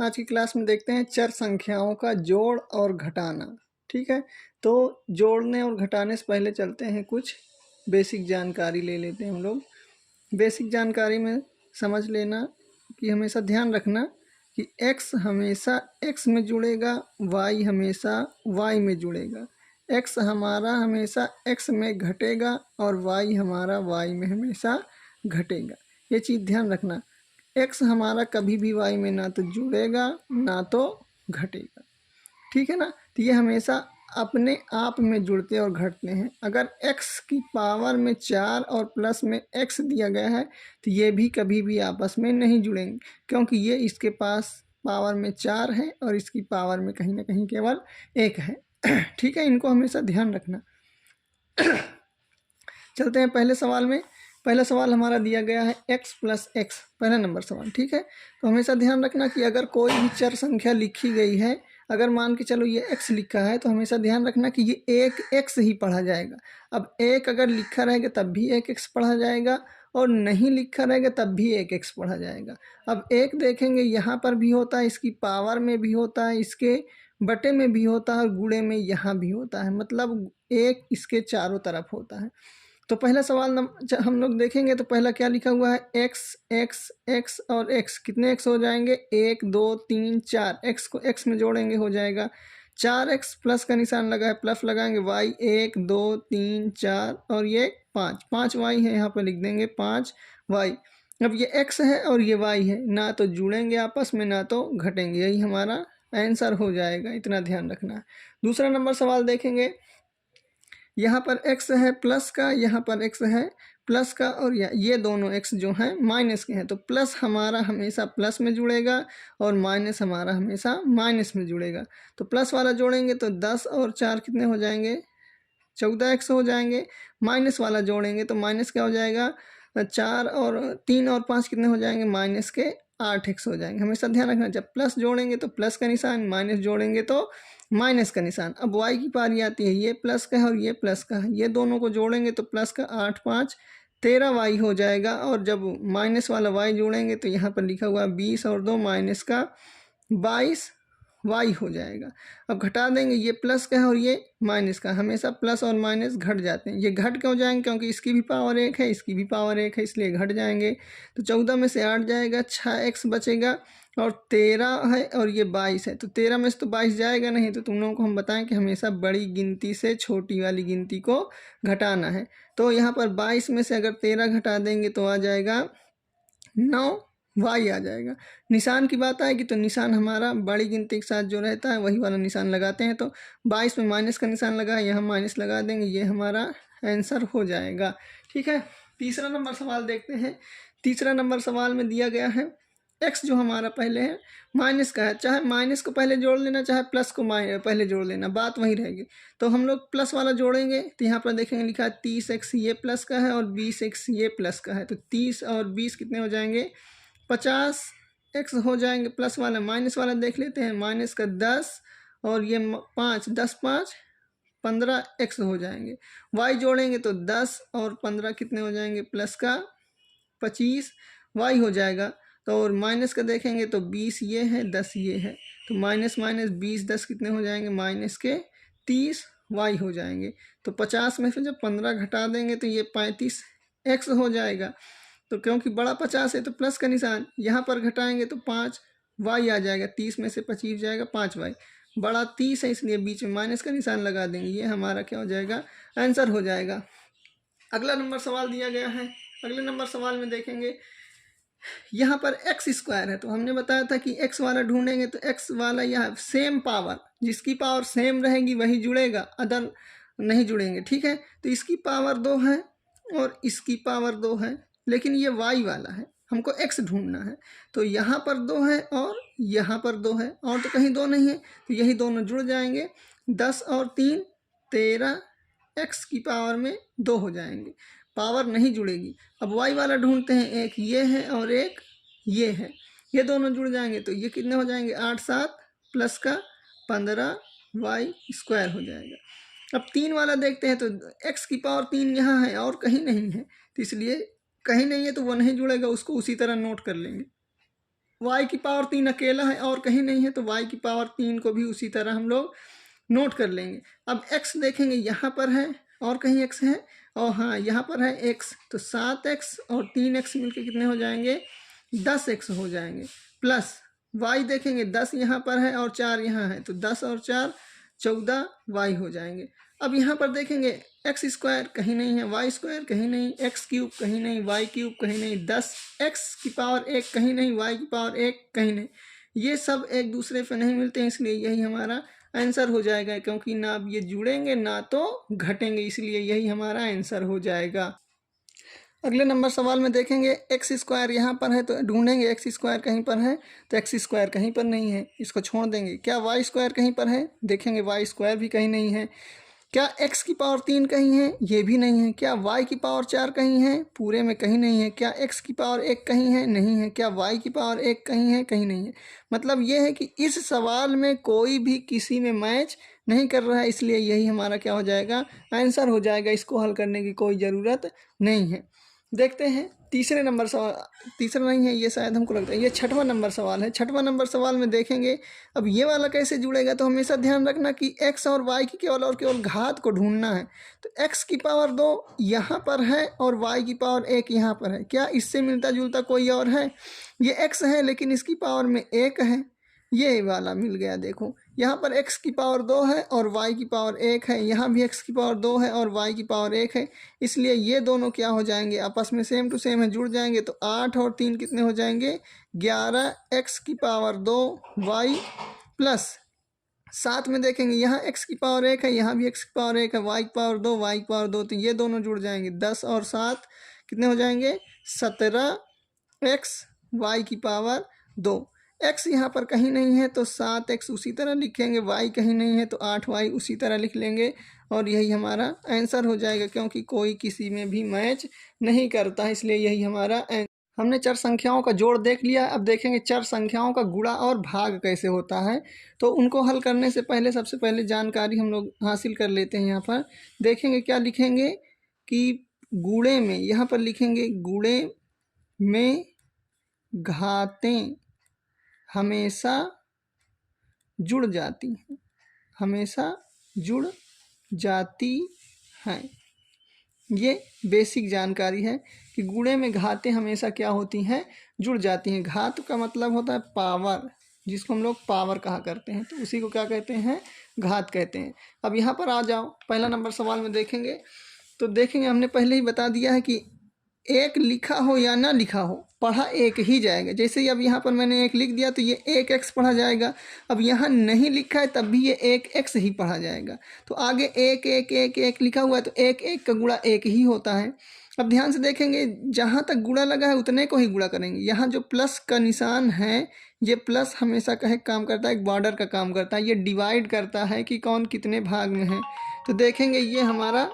आज की क्लास में देखते हैं चर संख्याओं का जोड़ और घटाना। ठीक है, तो जोड़ने और घटाने से पहले चलते हैं कुछ बेसिक जानकारी ले लेते हैं हम लोग। बेसिक जानकारी में समझ लेना कि हमेशा ध्यान रखना कि x हमेशा x में जुड़ेगा, y हमेशा y में जुड़ेगा। x हमारा हमेशा x में घटेगा और y हमारा y में हमेशा घटेगा। ये चीज़ ध्यान रखना, x हमारा कभी भी y में ना तो जुड़ेगा ना तो घटेगा। ठीक है ना, तो ये हमेशा अपने आप में जुड़ते और घटते हैं। अगर x की पावर में 4 और प्लस में x दिया गया है तो ये भी कभी भी आपस में नहीं जुड़ेंगे, क्योंकि ये इसके पास पावर में 4 है और इसकी पावर में कहीं ना कहीं केवल 1 है। ठीक है, इनको हमेशा ध्यान रखना। चलते हैं पहले सवाल में। पहला सवाल हमारा दिया गया है x प्लस एक्स, पहला नंबर सवाल। ठीक है, तो हमेशा ध्यान रखना कि अगर कोई भी चर संख्या लिखी गई है, अगर मान के चलो ये x लिखा है, तो हमेशा ध्यान रखना कि ये एक x ही पढ़ा जाएगा। अब एक अगर लिखा रहेगा तब भी एक x पढ़ा जाएगा और नहीं लिखा रहेगा तब भी एक x पढ़ा जाएगा। अब एक देखेंगे यहाँ पर भी होता है, इसकी पावर में भी होता है, इसके बटे में भी होता है और गुणे में यहाँ भी होता है, मतलब एक इसके चारों तरफ होता है। तो पहला सवाल हम लोग देखेंगे तो पहला क्या लिखा हुआ है, x x x और x, कितने x हो जाएंगे, 1 2 3 4। x को x में जोड़ेंगे हो जाएगा 4x, प्लस का निशान लगा है प्लस लगाएंगे, y 1 2 3 4 और ये 5 y है, यहाँ पर लिख देंगे 5y। अब ये x है और ये y है, ना तो जुड़ेंगे आपस में ना तो घटेंगे, यही हमारा आंसर हो जाएगा, इतना ध्यान रखना है। दूसरा नंबर सवाल देखेंगे, यहाँ पर x है प्लस का, यहाँ पर x है प्लस का और ये दोनों x जो हैं माइनस के हैं, तो प्लस हमारा हमेशा प्लस में जुड़ेगा और माइनस हमारा हमेशा माइनस में जुड़ेगा। तो प्लस वाला जोड़ेंगे तो 10 और 4 कितने हो जाएंगे, 14x हो जाएंगे। माइनस वाला जोड़ेंगे तो माइनस क्या हो जाएगा, 4 और 3 और 5 कितने हो जाएंगे, माइनस के 8x हो जाएंगे। हमेशा ध्यान रखना, जब प्लस जोड़ेंगे तो प्लस का निशान, माइनस जोड़ेंगे तो माइनस का निशान। अब y की पारी आती है, ये प्लस का है और ये प्लस का है, ये दोनों को जोड़ेंगे तो प्लस का 8 5 13y हो जाएगा। और जब माइनस वाला y जोड़ेंगे तो यहाँ पर लिखा हुआ 20 और 2 माइनस का 22 y हो जाएगा। अब घटा देंगे, ये प्लस का है और ये माइनस का, हमेशा प्लस और माइनस घट जाते हैं। ये घट क्यों जाएंगे, क्योंकि इसकी भी पावर 1 है इसकी भी पावर 1 है, इसलिए घट जाएंगे। तो 14 में से 8 जाएगा, 6x बचेगा और 13 है और ये 22 है, तो 13 में से तो 22 जाएगा नहीं। तो तुम लोगों को हम बताएं कि हमेशा बड़ी गिनती से छोटी वाली गिनती को घटाना है। तो यहाँ पर 22 में से अगर 13 घटा देंगे तो आ जाएगा 9 y आ जाएगा। निशान की बात आएगी तो निशान हमारा बड़ी गिनती के साथ जो रहता है वही वाला निशान लगाते हैं। तो 22 में माइनस का निशान लगा है, यहाँ माइनस लगा देंगे, ये हमारा आंसर हो जाएगा। ठीक है, तीसरा नंबर सवाल देखते हैं। तीसरा नंबर सवाल में दिया गया है x जो हमारा पहले है माइनस का है, चाहे माइनस को पहले जोड़ लेना चाहे प्लस को पहले जोड़ लेना, बात वही रहेगी। तो हम लोग प्लस वाला जोड़ेंगे तो यहाँ पर देखेंगे लिखा है 30x ये प्लस का है और 20x ये प्लस का है, तो 30 और 20 कितने हो जाएंगे, 50x हो जाएंगे। प्लस वाला माइनस वाला देख लेते हैं, माइनस का 10 और ये 5, 10 5 15x हो जाएंगे। y जोड़ेंगे तो 10 और 15 कितने हो जाएंगे, प्लस का 25 y हो जाएगा। तो और माइनस का देखेंगे तो 20 ये है 10 ये है, तो माइनस माइनस 20 10 कितने हो जाएंगे, माइनस के 30 y हो जाएंगे। तो 50 में से जब 15 घटा देंगे तो ये 35x हो जाएगा। तो क्योंकि बड़ा 50 है तो प्लस का निशान, यहाँ पर घटाएंगे तो 5y आ जाएगा, 30 में से 25 जाएगा 5y, बड़ा 30 है इसलिए बीच में माइनस का निशान लगा देंगे, ये हमारा क्या हो जाएगा, आंसर हो जाएगा। अगला नंबर सवाल दिया गया है। अगले नंबर सवाल में देखेंगे, यहाँ पर एक्स स्क्वायर है, तो हमने बताया था कि एक्स वाला ढूंढेंगे तो एक्स वाला यहाँ सेम पावर, जिसकी पावर सेम रहेगी वही जुड़ेगा, अदर नहीं जुड़ेंगे। ठीक है, तो इसकी पावर 2 है और इसकी पावर 2 है, लेकिन ये वाई वाला है, हमको एक्स ढूंढना है। तो यहाँ पर 2 है और यहाँ पर 2 है और तो कहीं 2 नहीं है, तो यही दोनों जुड़ जाएंगे। 10 और 3 13, एक्स की पावर में 2 हो जाएंगे, पावर नहीं जुड़ेगी। अब y वाला ढूंढते हैं, एक ये है और एक ये है, ये दोनों जुड़ जाएंगे तो ये कितने हो जाएंगे, 8 7 प्लस का 15 y स्क्वायर हो जाएगा। अब 3 वाला देखते हैं तो x की पावर 3 यहाँ है और कहीं नहीं है, तो इसलिए कहीं नहीं है तो वो नहीं जुड़ेगा, उसको उसी तरह नोट कर लेंगे। y की पावर 3 अकेला है और कहीं नहीं है, तो y की पावर 3 को भी उसी तरह हम लोग नोट कर लेंगे। अब x देखेंगे यहाँ पर है और कहीं x है, और हाँ यहाँ पर है x, तो 7x और 3x मिलके कितने हो जाएंगे, 10x हो जाएंगे। प्लस y देखेंगे 10 यहाँ पर है और 4 यहाँ है, तो 10 और 4 14y हो जाएंगे। अब यहाँ पर देखेंगे एक्स स्क्वायर कहीं नहीं है, वाई स्क्वायर कहीं नहीं, एक्स क्यूब कहीं नहीं, वाई क्यूब कहीं नहीं, 10x की पावर 1 कहीं नहीं, वाई की पावर 1 कहीं नहीं, ये सब एक दूसरे पे नहीं मिलते हैं, इसलिए यही हमारा आंसर हो जाएगा। क्योंकि ना अब ये जुड़ेंगे ना तो घटेंगे, इसलिए यही हमारा आंसर हो जाएगा। अगले नंबर सवाल में देखेंगे एक्स स्क्वायर यहाँ पर है, तो ढूंढेंगे एक्स स्क्वायर कहीं पर है, तो एक्स स्क्वायर कहीं पर नहीं है, इसको छोड़ देंगे। क्या वाई स्क्वायर कहीं पर है, देखेंगे वाई स्क्वायर भी कहीं नहीं है। क्या एक्स की पावर 3 कहीं है, ये भी नहीं है। क्या वाई की पावर 4 कहीं है, पूरे में कहीं नहीं है। क्या एक्स की पावर 1 कहीं है, नहीं है। क्या वाई की पावर 1 कहीं है, कहीं नहीं है। मतलब ये है कि इस सवाल में कोई भी किसी में मैच नहीं कर रहा है, इसलिए यही हमारा क्या हो जाएगा, आंसर हो जाएगा। इसको हल करने की कोई ज़रूरत नहीं है। देखते हैं तीसरे नंबर सवाल, तीसरा नहीं है ये, शायद हमको लगता है ये छठवां नंबर सवाल है। छठवां नंबर सवाल में देखेंगे अब ये वाला कैसे जुड़ेगा, तो हमेशा ध्यान रखना कि x और y की केवल और केवल घात को ढूंढना है। तो x की पावर 2 यहाँ पर है और y की पावर 1 यहाँ पर है। क्या इससे मिलता जुलता कोई और है, ये x है लेकिन इसकी पावर में 1 है, ये वाला मिल गया। देखो यहाँ पर x की पावर 2 है और y की पावर 1 है, यहाँ भी x की पावर 2 है और y की पावर 1 है, इसलिए ये दोनों क्या हो जाएंगे, आपस में सेम टू सेम है, जुड़ जाएंगे। तो 8 और 3 कितने हो जाएंगे, 11x की पावर 2 y प्लस साथ में देखेंगे यहाँ x की पावर 1 है, यहाँ भी x की पावर 1 है, y की पावर 2 y की पावर 2, तो ये दोनों जुड़ जाएंगे। 10 और 7 कितने हो जाएंगे, 17x y की पावर 2। x यहाँ पर कहीं नहीं है तो 7x उसी तरह लिखेंगे, y कहीं नहीं है तो 8y उसी तरह लिख लेंगे, और यही हमारा आंसर हो जाएगा। क्योंकि कोई किसी में भी मैच नहीं करता है, इसलिए यही हमारा हमने चर संख्याओं का जोड़ देख लिया। अब देखेंगे चर संख्याओं का गुणा और भाग कैसे होता है। तो उनको हल करने से पहले सबसे पहले जानकारी हम लोग हासिल कर लेते हैं। यहाँ पर देखेंगे क्या लिखेंगे कि गुणे में, यहाँ पर लिखेंगे गुणे में घातें हमेशा जुड़ जाती हैं, हमेशा जुड़ जाती हैं। ये बेसिक जानकारी है कि गुणे में घातें हमेशा क्या होती हैं, जुड़ जाती हैं। घात का मतलब होता है पावर, जिसको हम लोग पावर कहा करते हैं, तो उसी को क्या कहते हैं, घात कहते हैं। अब यहाँ पर आ जाओ, पहला नंबर सवाल में देखेंगे तो देखेंगे हमने पहले ही बता दिया है कि एक लिखा हो या ना लिखा हो, पढ़ा एक ही जाएगा। जैसे ही अब यहाँ पर मैंने एक लिख दिया तो ये 1x पढ़ा जाएगा। अब यहाँ नहीं लिखा है तब भी ये 1x ही पढ़ा जाएगा। तो आगे 1 1 1 1 लिखा हुआ है तो 1 1 का गुणा 1 ही होता है। अब ध्यान से देखेंगे जहाँ तक गुणा लगा है उतने को ही गुणा करेंगे। यहाँ जो प्लस का निशान है, ये प्लस हमेशा का काम करता है, एक बॉर्डर का काम करता है। ये डिवाइड करता है कि कौन कितने भाग में है। तो देखेंगे ये हमारा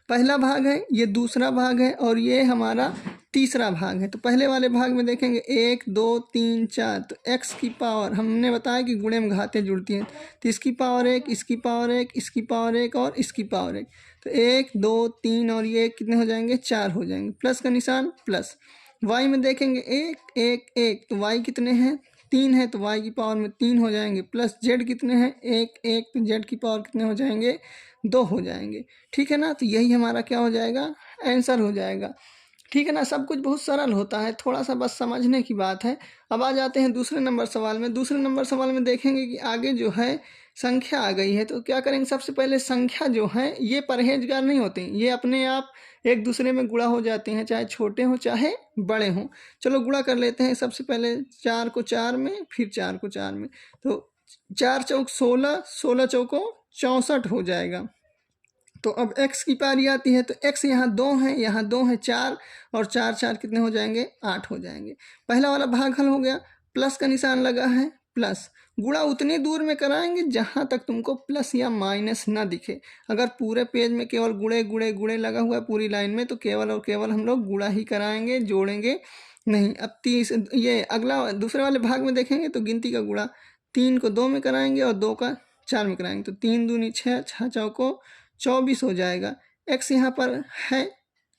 पहला भाग है, ये दूसरा भाग है और ये हमारा तीसरा भाग है। तो पहले वाले भाग में देखेंगे 1 2 3 4, तो x की पावर, हमने बताया कि गुणे में घातें जुड़ती हैं, तो इसकी पावर 1, इसकी पावर 1, इसकी पावर 1 और इसकी पावर 1, तो 1 2 3 और ये कितने हो जाएंगे, 4 हो जाएंगे। प्लस का निशान प्लस। y में देखेंगे 1 1 1, तो y कितने हैं, 3 है, तो y की पावर में 3 हो जाएंगे। प्लस z कितने हैं, 1 1, तो z की पावर कितने हो जाएंगे, 2 हो जाएंगे। ठीक है ना, तो यही हमारा क्या हो जाएगा, आंसर हो जाएगा। ठीक है ना, सब कुछ बहुत सरल होता है, थोड़ा सा बस समझने की बात है। अब आ जाते हैं दूसरे नंबर सवाल में। दूसरे नंबर सवाल में देखेंगे कि आगे जो है संख्या आ गई है, तो क्या करेंगे, सबसे पहले संख्या जो है ये परहेजगार नहीं होती, ये अपने आप एक दूसरे में गुणा हो जाते हैं, चाहे छोटे हों चाहे बड़े हों। चलो गुणा कर लेते हैं। सबसे पहले 4 को 4 में, फिर 4 को 4 में, तो 4 चौक 16, 16 चौको 64 हो जाएगा। तो अब x की पारी आती है, तो x यहाँ 2 है, यहाँ 2 है, 4 और 4 4 कितने हो जाएंगे, 8 हो जाएंगे। पहला वाला भाग हल हो गया। प्लस का निशान लगा है, प्लस। गुणा उतनी दूर में कराएंगे जहाँ तक तुमको प्लस या माइनस ना दिखे। अगर पूरे पेज में केवल गुणे गुणे गुणे लगा हुआ है पूरी लाइन में, तो केवल और केवल हम लोग गुणा ही कराएंगे, जोड़ेंगे नहीं। अब ये अगला दूसरे वाले भाग में देखेंगे तो गिनती का गुणा 3 को 2 में कराएंगे और 2 का 4 में कराएंगे, तो 3 दूनी 6, 6 चौको 24 हो जाएगा। x यहाँ पर है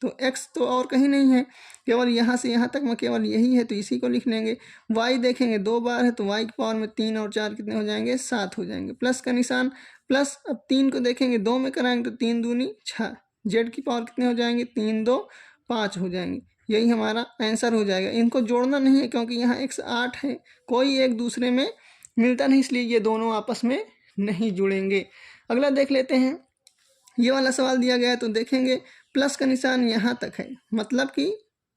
तो एक्स तो और कहीं नहीं है, केवल यहाँ से यहाँ तक में केवल यही है, तो इसी को लिख लेंगे। वाई देखेंगे 2 बार है, तो वाई की पावर में 3 और 4 कितने हो जाएंगे, 7 हो जाएंगे। प्लस का निशान, प्लस अब 3 को देखेंगे 2 में कराएंगे तो 3 दूनी 6, जेड की पावर कितने हो जाएंगे, 3 2 5 हो जाएंगे। यही हमारा आंसर हो जाएगा। इनको जोड़ना नहीं है क्योंकि यहाँ x 8 है, कोई एक दूसरे में मिलता नहीं, इसलिए ये दोनों आपस में नहीं जुड़ेंगे। अगला देख लेते हैं। ये वाला सवाल दिया गया है तो देखेंगे प्लस का निशान यहाँ तक है, मतलब कि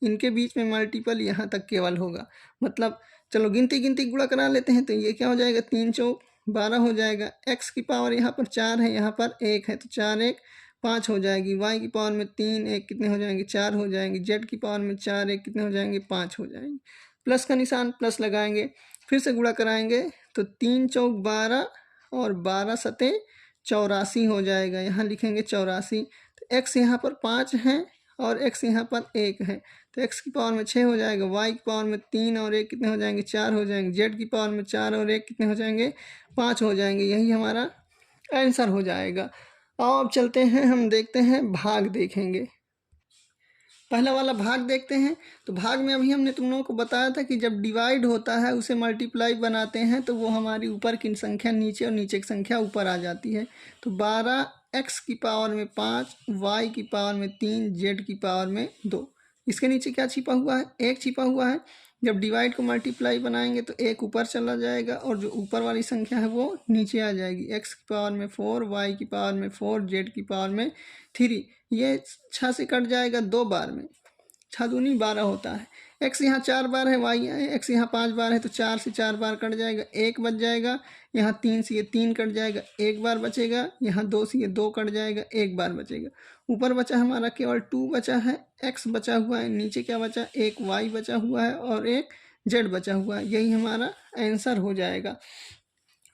इनके बीच में मल्टीपल यहाँ तक केवल होगा। मतलब चलो गिनती गिनती गुणा करा लेते हैं, तो ये क्या हो जाएगा, 3 चौक 12 हो जाएगा। x की पावर यहाँ पर 4 है, यहाँ पर 1 है, तो 4 1 5 हो जाएगी। y की पावर में 3 1 कितने हो जाएंगे, 4 हो जाएंगे। z की पावर में 4 1 कितने हो जाएंगे, 5 हो जाएंगे। प्लस का निशान प्लस लगाएंगे, फिर से गुणा कराएंगे तो 3 चौक 12 और 12 सते 84 हो जाएगा। यहाँ लिखेंगे 84। तो x यहाँ पर 5 है और x यहाँ पर 1 है, तो x की पावर में 6 हो जाएगा। y की पावर में 3 और 1 कितने हो जाएंगे, 4 हो जाएंगे। z की पावर में 4 और 1 कितने हो जाएंगे, 5 हो जाएंगे। यही हमारा आंसर हो जाएगा। और अब चलते हैं, हम देखते हैं भाग देखेंगे। पहला वाला भाग देखते हैं। तो भाग में अभी हमने तुम लोगों को बताया था कि जब डिवाइड होता है उसे मल्टीप्लाई बनाते हैं तो वो हमारी ऊपर की संख्या नीचे और नीचे की संख्या ऊपर आ जाती है। तो 12 x की पावर में 5, y की पावर में 3, z की पावर में 2। इसके नीचे क्या छिपा हुआ है, 1 छिपा हुआ है। जब डिवाइड को मल्टीप्लाई बनाएंगे तो 1 ऊपर चला जाएगा और जो ऊपर वाली संख्या है वो नीचे आ जाएगी। x की पावर में 4, y की पावर में 4, z की पावर में 3। ये 6 से कट जाएगा 2 बार में, 6 दूनी 12 होता है। x यहाँ 4 बार है, y x यहाँ 5 बार है, तो 4 से 4 बार कट जाएगा, 1 बच जाएगा। यहाँ 3 से ये 3 कट जाएगा, 1 बार बचेगा। यहाँ 2 से ये 2 कट जाएगा, 1 बार बचेगा। ऊपर बचा हमारा केवल 2 बचा है, x बचा हुआ है। नीचे क्या बचा, एक y बचा हुआ है और एक z बचा हुआ है। यही हमारा आंसर हो जाएगा।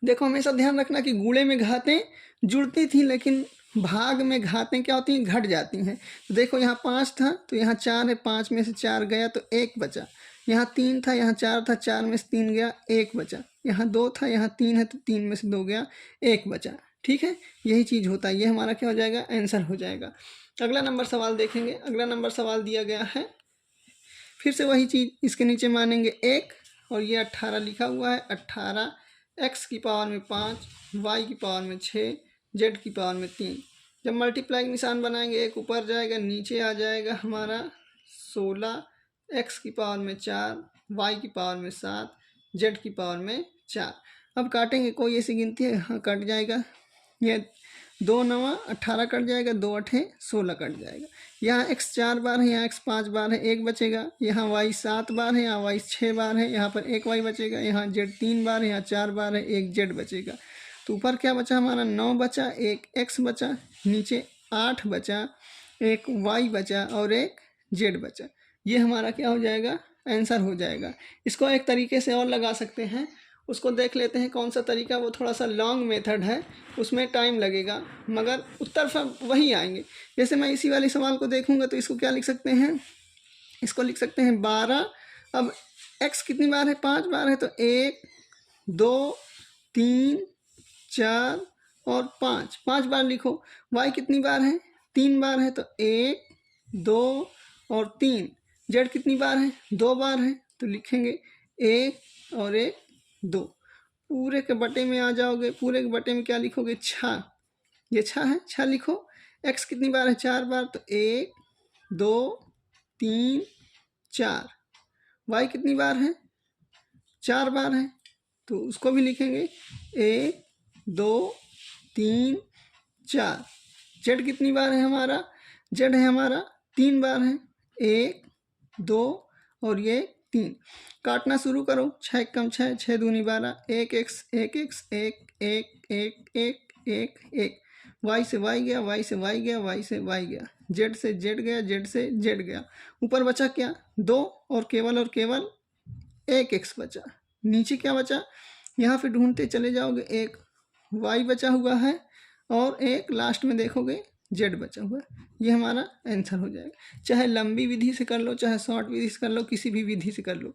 देखो हमेशा ध्यान रखना कि गुणे में घातें जुड़ती थी, लेकिन भाग में घातें क्या होती हैं, घट जाती हैं। तो देखो यहाँ 5 था तो यहाँ 4 है, 5 में से 4 गया तो 1 बचा। यहाँ 3 था, यहाँ 4 था, 4 में से 3 गया, 1 बचा। यहाँ 2 था, यहाँ 3 है तो 3 में से 2 गया, 1 बचा। ठीक है, यही चीज़ होता है। ये हमारा क्या हो जाएगा, आंसर हो जाएगा। अगला नंबर सवाल देखेंगे। अगला नंबर सवाल दिया गया है, फिर से वही चीज़, इसके नीचे मानेंगे 1 और ये 18 लिखा हुआ है। 18 x की पावर में 5, y की पावर में 6, z की पावर में 3। जब मल्टीप्लाई निशान बनाएंगे, 1 ऊपर जाएगा, नीचे आ जाएगा हमारा 16, x की पावर में 4, y की पावर में 7, z की पावर में 4। अब काटेंगे, कोई ऐसी गिनती है, हाँ कट जाएगा। ये 2 9 18 कट जाएगा, 2 8 16 कट जाएगा। यहाँ x 4 बार है, यहाँ x 5 बार है, 1 बचेगा। यहाँ y 7 बार है, यहाँ y 6 बार है, यहाँ पर 1 y बचेगा। यहाँ z 3 बार है, यहाँ 4 बार है, 1 z बचेगा। तो ऊपर क्या बचा हमारा, 9 बचा, 1 x बचा, नीचे 8 बचा, 1 y बचा और 1 z बचा। ये हमारा क्या हो जाएगा, आंसर हो जाएगा। इसको एक तरीके से और लगा सकते हैं, उसको देख लेते हैं कौन सा तरीका। वो थोड़ा सा लॉन्ग मेथड है, उसमें टाइम लगेगा, मगर उत्तर सब वही आएंगे। जैसे मैं इसी वाले सवाल को देखूंगा तो इसको क्या लिख सकते हैं, इसको लिख सकते हैं 12। अब x कितनी बार है, 5 बार है, तो 1 2 3 4 और 5, 5 बार लिखो। y कितनी बार है, 3 बार है, तो 1 2 और 3। z कितनी बार है, 2 बार है, तो लिखेंगे 1 और 1 2। पूरे के बटे में आ जाओगे, पूरे के बटे में क्या लिखोगे, 6। ये 6 है, 6 लिखो। x कितनी बार है, 4 बार, तो 1 2 3 4। y कितनी बार है, 4 बार है, तो उसको भी लिखेंगे 1 2 3 4। z कितनी बार है हमारा, z है हमारा 3 बार है, 1 2 और ये 3। काटना शुरू करो, 6 कम 6, 6 दूनी 12, 1 x 1 x 1 1 1 1 1 1। y से y गया, y से y गया, y से y गया, z से z गया, z से z गया। ऊपर बचा क्या, 2 और केवल 1 x बचा। नीचे क्या बचा, यहाँ पे ढूंढते चले जाओगे, एक y बचा हुआ है और एक लास्ट में देखोगे z बचा हुआ है। ये हमारा आंसर हो जाएगा। चाहे लंबी विधि से कर लो, चाहे शॉर्ट विधि से कर लो, किसी भी विधि से कर लो।